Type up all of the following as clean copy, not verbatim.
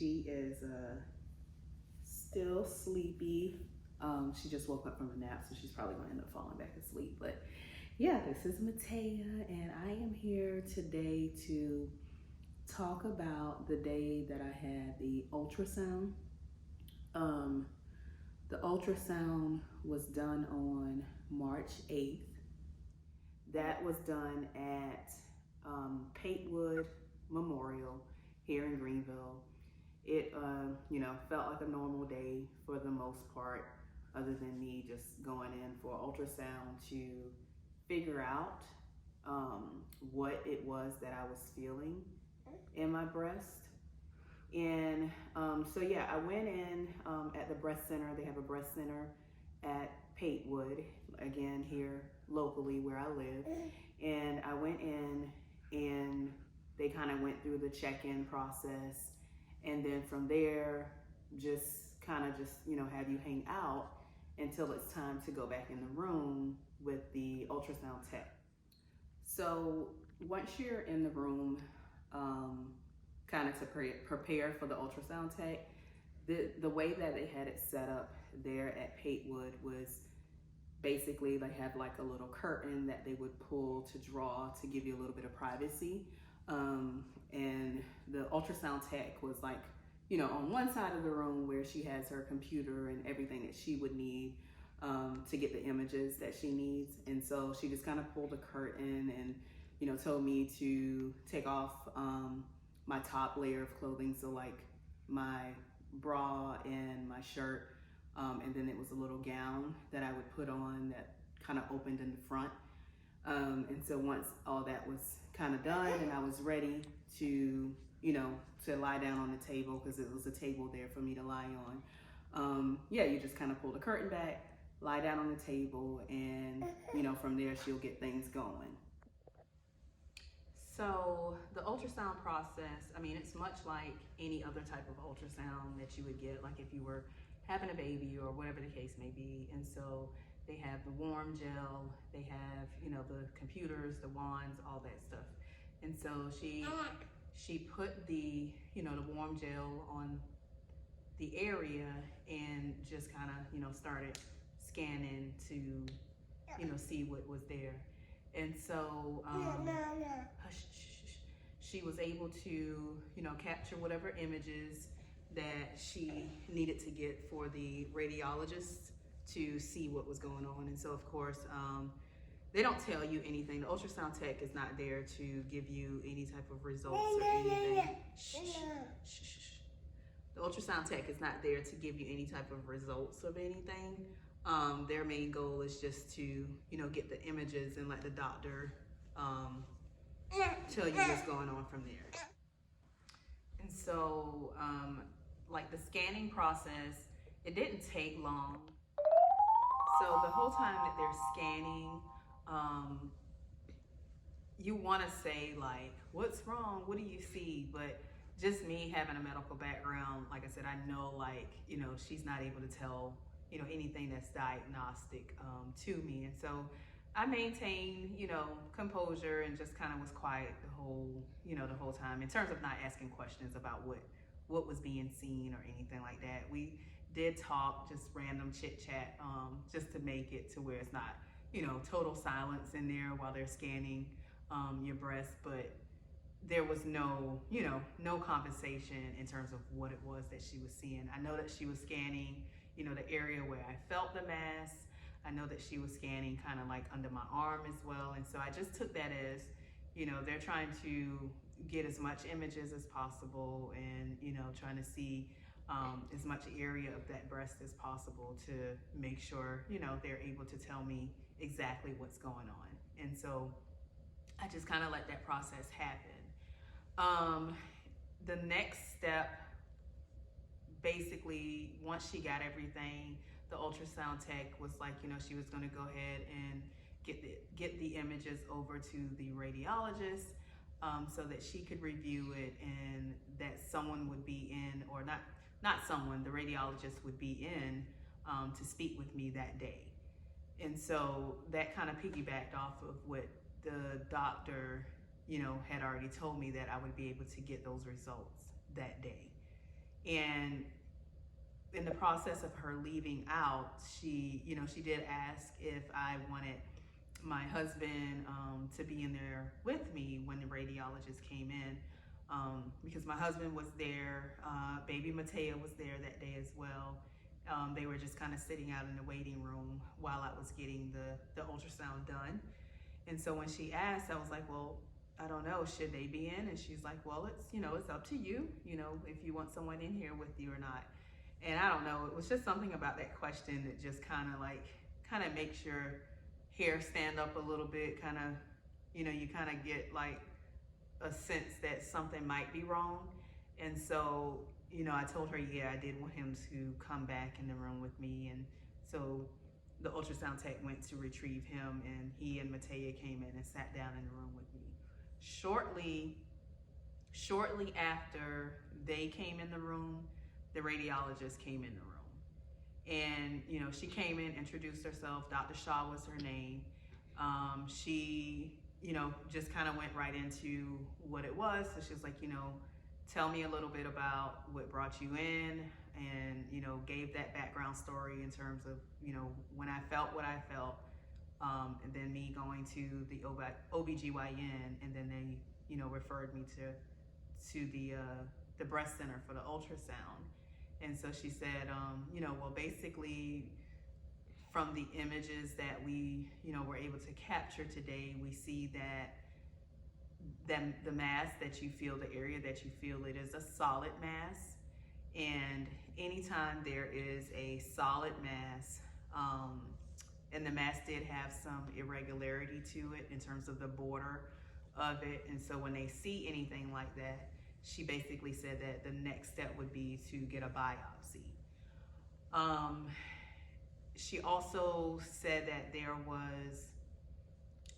She is still sleepy. She just woke up from a nap, so she's probably gonna end up falling back asleep. But yeah, this is Matea, and I am here today to talk about the day that I had the ultrasound. The ultrasound was done on March 8th. That was done at Patewood Memorial here in Greenville. It, felt like a normal day for the most part, other than me just going in for ultrasound to figure out what it was that I was feeling in my breast. And I went in at the breast center. They have a breast center at Patewood, again, here locally where I live. And I went in and they kind of went through the check-in process. And then from there, just have you hang out until it's time to go back in the room with the ultrasound tech. So once you're in the room, kind of to prepare for the ultrasound tech, the way that they had it set up there at Patewood was basically they had like a little curtain that they would pull to draw to give you a little bit of privacy. And the ultrasound tech was like, on one side of the room where she has her computer and everything that she would need to get the images that she needs. And so she just kind of pulled the curtain and, told me to take off my top layer of clothing. So like my bra and my shirt. And then it was a little gown that I would put on that kind of opened in the front. And so once all that was kind of done and I was ready to, to lie down on the table, because it was a table there for me to lie on. You just kind of pull the curtain back, lie down on the table, and, from there she'll get things going. So the ultrasound process, it's much like any other type of ultrasound that you would get, like if you were having a baby or whatever the case may be. And so they have the warm gel, they have, the computers, the wands, all that stuff. And so she put the, the warm gel on the area and just kind of, started scanning to, see what was there. And so she was able to, capture whatever images that she needed to get for the radiologist to see what was going on. And so, of course, they don't tell you anything. The ultrasound tech is not there to give you any type of results or anything. The ultrasound tech is not there to give you any type of results of anything. Their main goal is just to, get the images and let the doctor tell you what's going on from there. And so, like the scanning process, it didn't take long. So the whole time that they're scanning, you want to say like, what's wrong? What do you see? But just me having a medical background, like I said, I know like, she's not able to tell, anything that's diagnostic to me. And so I maintained, composure and just kind of was quiet the whole time in terms of not asking questions about what was being seen or anything like that. We did talk, just random chit chat, just to make it to where it's not, total silence in there while they're scanning your breast, but there was no, no conversation in terms of what it was that she was seeing. I know that she was scanning, the area where I felt the mass. I know that she was scanning kind of like under my arm as well. And so I just took that as, they're trying to get as much images as possible and, trying to see as much area of that breast as possible to make sure, they're able to tell me exactly what's going on. And so I just kind of let that process happen. The next step, basically, once she got everything, the ultrasound tech was like, she was going to go ahead and get the images over to the radiologist so that she could review it and that someone would be in, or not someone, the radiologist would be in to speak with me that day. And so that kind of piggybacked off of what the doctor, had already told me, that I would be able to get those results that day. And in the process of her leaving out, she did ask if I wanted my husband to be in there with me when the radiologist came in, because my husband was there, baby Matea was there that day as well. They were just kind of sitting out in the waiting room while I was getting the ultrasound done. And so when she asked, I was like, well, I don't know, should they be in? And she's like, well, it's up to you, if you want someone in here with you or not. And I don't know, it was just something about that question that just kind of makes your hair stand up a little bit, you kind of get like a sense that something might be wrong. And so, I told her, yeah, I did want him to come back in the room with me. And so the ultrasound tech went to retrieve him, and he and Matea came in and sat down in the room with me. Shortly after they came in the room, the radiologist came in the room. And, she came in, introduced herself. Dr. Shaw was her name. She, just kind of went right into what it was. So she was like, tell me a little bit about what brought you in, and, gave that background story in terms of, when I felt what I felt, and then me going to the OBGYN, and then they, referred me to the breast center for the ultrasound. And so she said, well, basically, from the images that we, were able to capture today, we see that the mass that you feel, the area that you feel, it is a solid mass. And anytime there is a solid mass, and the mass did have some irregularity to it in terms of the border of it. And so when they see anything like that, she basically said that the next step would be to get a biopsy. She also said that there was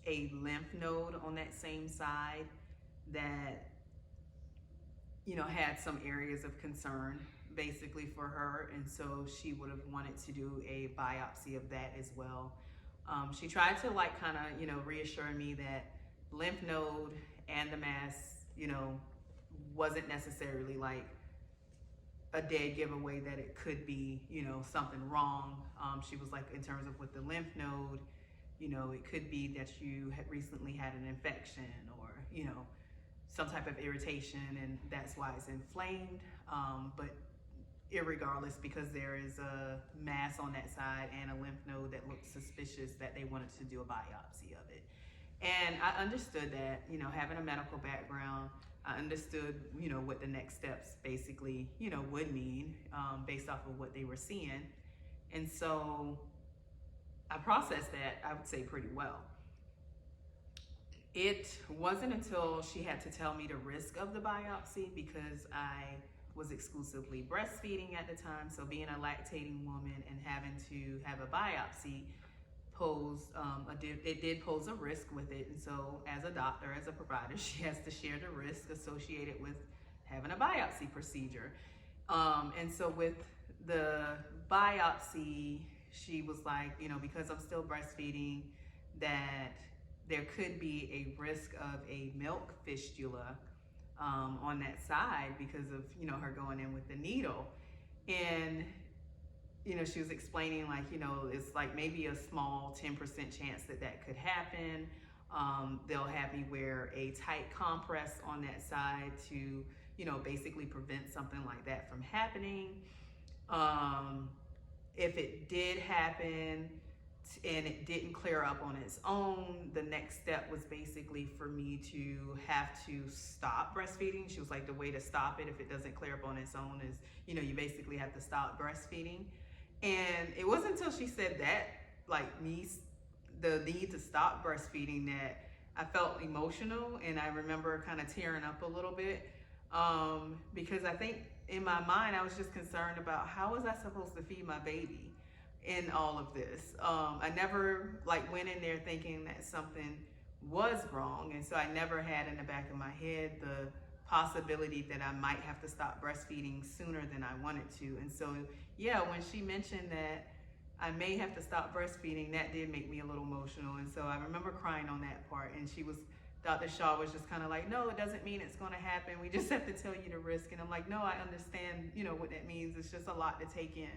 a lymph node on that same side that, had some areas of concern basically for her. And so she would have wanted to do a biopsy of that as well. She tried to reassure me that lymph node and the mass, wasn't necessarily like a dead giveaway that it could be, something wrong. She was like, in terms of with the lymph node, it could be that you had recently had an infection, or, some type of irritation, and that's why it's inflamed. But irregardless, because there is a mass on that side and a lymph node that looked suspicious, that they wanted to do a biopsy of it. And I understood that, having a medical background, I understood, what the next steps basically, would mean, based off of what they were seeing. And so I processed that, I would say, pretty well. It wasn't until she had to tell me the risk of the biopsy, because I was exclusively breastfeeding at the time. So being a lactating woman and having to have a biopsy it did pose a risk with it. And so as a doctor, as a provider, she has to share the risk associated with having a biopsy procedure. And so with the biopsy, she was like, because I'm still breastfeeding, that there could be a risk of a milk fistula on that side because of, her going in with the needle. And she was explaining it's like maybe a small 10% chance that could happen. They'll have me wear a tight compress on that side to, basically prevent something like that from happening. If it did happen and it didn't clear up on its own, the next step was basically for me to have to stop breastfeeding. She was like, the way to stop it if it doesn't clear up on its own is, you basically have to stop breastfeeding. And it wasn't until she said that, the need to stop breastfeeding, that I felt emotional. And I remember kind of tearing up a little bit, because I think in my mind, I was just concerned about how was I supposed to feed my baby in all of this. I never went in there thinking that something was wrong. And so I never had in the back of my head the possibility that I might have to stop breastfeeding sooner than I wanted to. And so, yeah, when she mentioned that I may have to stop breastfeeding, that did make me a little emotional. And so I remember crying on that part. And she was Dr. Shaw was just kind of like, no, it doesn't mean it's going to happen. We just have to tell you the risk. And I'm like, no, I understand, you know, what that means. It's just a lot to take in.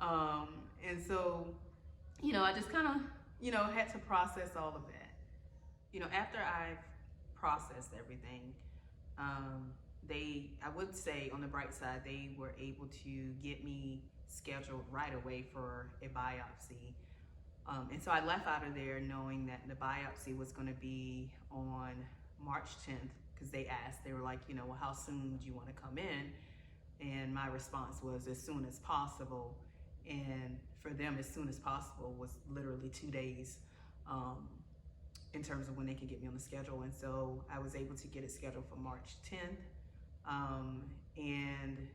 And so, you know, I just kind of, you know, had to process all of that. You know, after I've processed everything, I would say on the bright side, they were able to get me scheduled right away for a biopsy. And so I left out of there knowing that the biopsy was going to be on March 10th, because they asked, they were like, you know, well, how soon do you want to come in? And my response was as soon as possible. And for them, as soon as possible was literally 2 days in terms of when they could get me on the schedule. And so I was able to get it scheduled for March 10th. And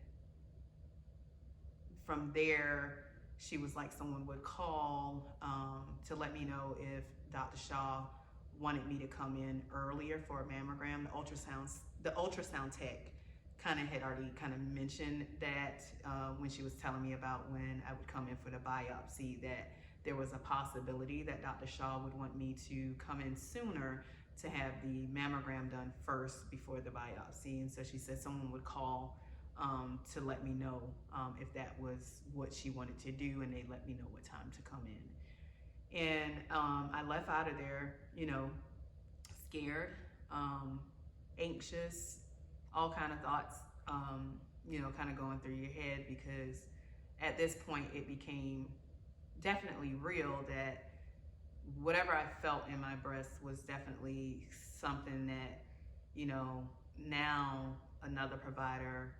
from there, she was like, someone would call to let me know if Dr. Shaw wanted me to come in earlier for a mammogram. The ultrasound tech had already mentioned that when she was telling me about when I would come in for the biopsy, that there was a possibility that Dr. Shaw would want me to come in sooner to have the mammogram done first before the biopsy. And so she said someone would call to let me know if that was what she wanted to do, and they let me know what time to come in. And I left out of there, you know, scared, anxious, all kind of thoughts, you know, going through your head, because at this point it became definitely real that whatever I felt in my breast was definitely something that, you know, now another provider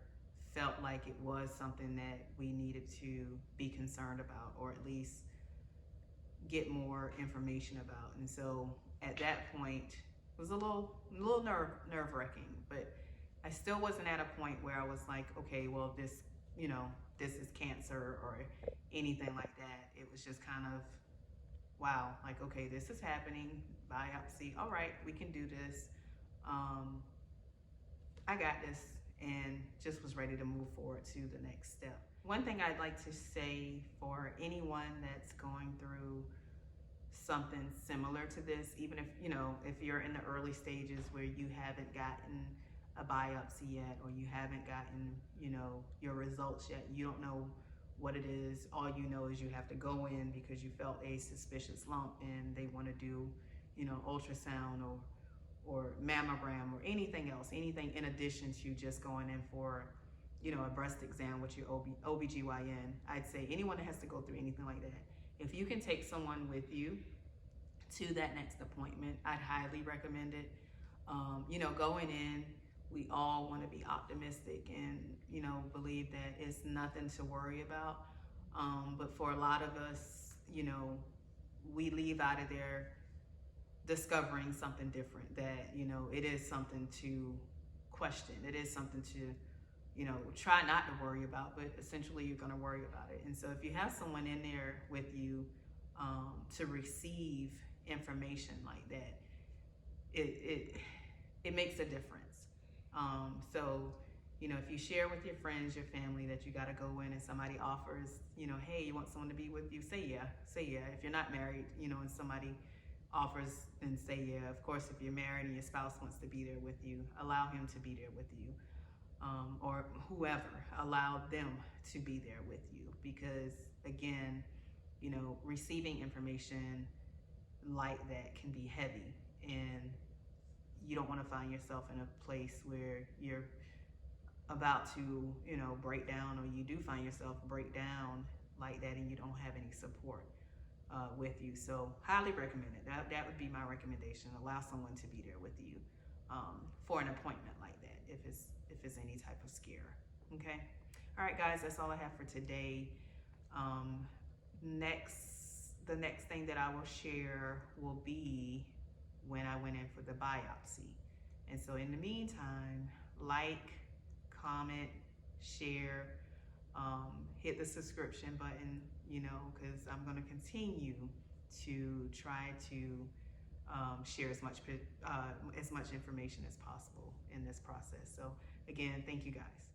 felt like it was something that we needed to be concerned about, or at least get more information about. And so at that point, it was a little nerve-wracking, but I still wasn't at a point where I was like, okay, well, this, you know, this is cancer or anything like that. It was just wow, like, okay, this is happening, biopsy, all right, we can do this. I got this, and just was ready to move forward to the next step. One thing I'd like to say for anyone that's going through something similar to this, even if, you know, if you're in the early stages where you haven't gotten a biopsy yet, or you haven't gotten, you know, your results yet, you don't know what it is. All you know is you have to go in because you felt a suspicious lump and they want to do, you know, ultrasound or mammogram or anything else, anything in addition to just going in for, you know, a breast exam with your OBGYN. I'd say anyone that has to go through anything like that, if you can take someone with you to that next appointment, I'd highly recommend it. You know, going in, we all want to be optimistic and, you know, believe that it's nothing to worry about. But for a lot of us, you know, we leave out of there discovering something different, that, you know, it is something to question. It is something to, you know, try not to worry about, but essentially you're going to worry about it. And so if you have someone in there with you to receive information like that, it makes a difference. So, you know, if you share with your friends, your family, that you got to go in and somebody offers, you know, hey, you want someone to be with you, say yeah. If you're not married, you know, and somebody offers, then say yeah. Of course, if you're married and your spouse wants to be there with you, allow him to be there with you. Or whoever, allow them to be there with you, because again, you know, receiving information like that can be heavy, and you don't want to find yourself in a place where you're about to, you know, break down, or you do find yourself break down like that and you don't have any support with you. So highly recommend it. That would be my recommendation. Allow someone to be there with you for an appointment like that, if it's any type of scare. Okay. All right, guys, that's all I have for today. The next thing that I will share will be when I went in for the biopsy. And so in the meantime, like, comment, share, hit the subscription button, you know, because I'm going to continue to try to share as much information as possible in this process. So again, thank you guys.